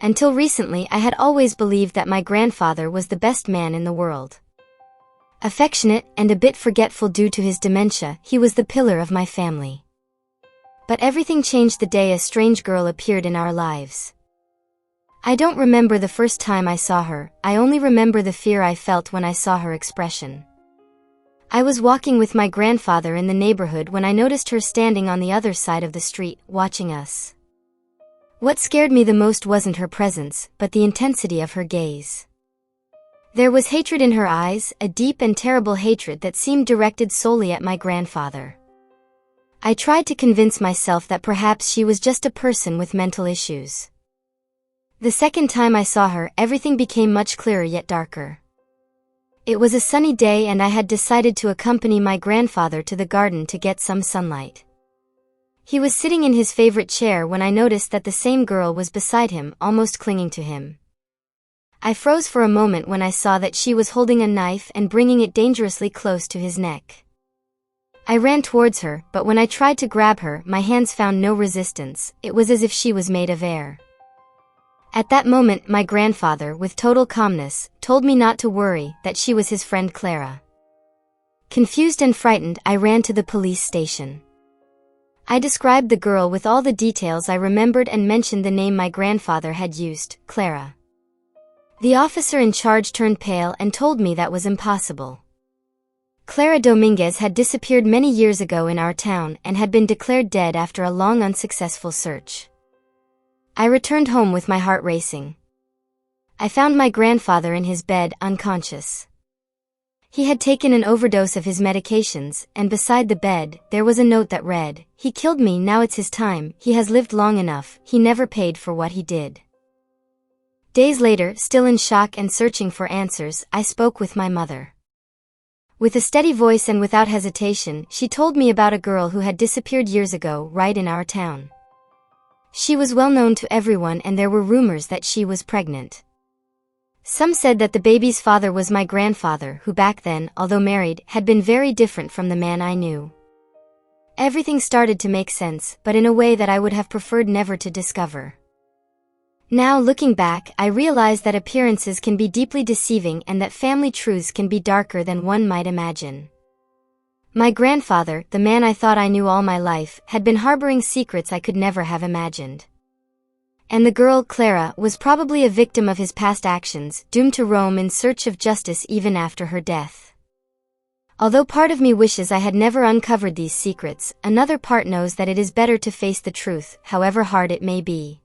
Until recently, I had always believed that my grandfather was the best man in the world. Affectionate and a bit forgetful due to his dementia, he was the pillar of my family. But everything changed the day a strange girl appeared in our lives. I don't remember the first time I saw her, I only remember the fear I felt when I saw her expression. I was walking with my grandfather in the neighborhood when I noticed her standing on the other side of the street, watching us. What scared me the most wasn't her presence, but the intensity of her gaze. There was hatred in her eyes, a deep and terrible hatred that seemed directed solely at my grandfather. I tried to convince myself that perhaps she was just a person with mental issues. The second time I saw her, everything became much clearer yet darker. It was a sunny day and I had decided to accompany my grandfather to the garden to get some sunlight. He was sitting in his favorite chair when I noticed that the same girl was beside him, almost clinging to him. I froze for a moment when I saw that she was holding a knife and bringing it dangerously close to his neck. I ran towards her, but when I tried to grab her, my hands found no resistance. It was as if she was made of air. At that moment, my grandfather, with total calmness, told me not to worry, that she was his friend Clara. Confused and frightened, I ran to the police station. I described the girl with all the details I remembered and mentioned the name my grandfather had used, Clara. The officer in charge turned pale and told me that was impossible. Clara Dominguez had disappeared many years ago in our town and had been declared dead after a long unsuccessful search. I returned home with my heart racing. I found my grandfather in his bed, unconscious. He had taken an overdose of his medications, and beside the bed, there was a note that read, "He killed me, now it's his time, he has lived long enough, he never paid for what he did." Days later, still in shock and searching for answers, I spoke with my mother. With a steady voice and without hesitation, she told me about a girl who had disappeared years ago, right in our town. She was well known to everyone and there were rumors that she was pregnant. Some said that the baby's father was my grandfather, who back then, although married, had been very different from the man I knew. Everything started to make sense, but in a way that I would have preferred never to discover. Now looking back, I realize that appearances can be deeply deceiving and that family truths can be darker than one might imagine. My grandfather, the man I thought I knew all my life, had been harboring secrets I could never have imagined. And the girl, Clara, was probably a victim of his past actions, doomed to roam in search of justice even after her death. Although part of me wishes I had never uncovered these secrets, another part knows that it is better to face the truth, however hard it may be.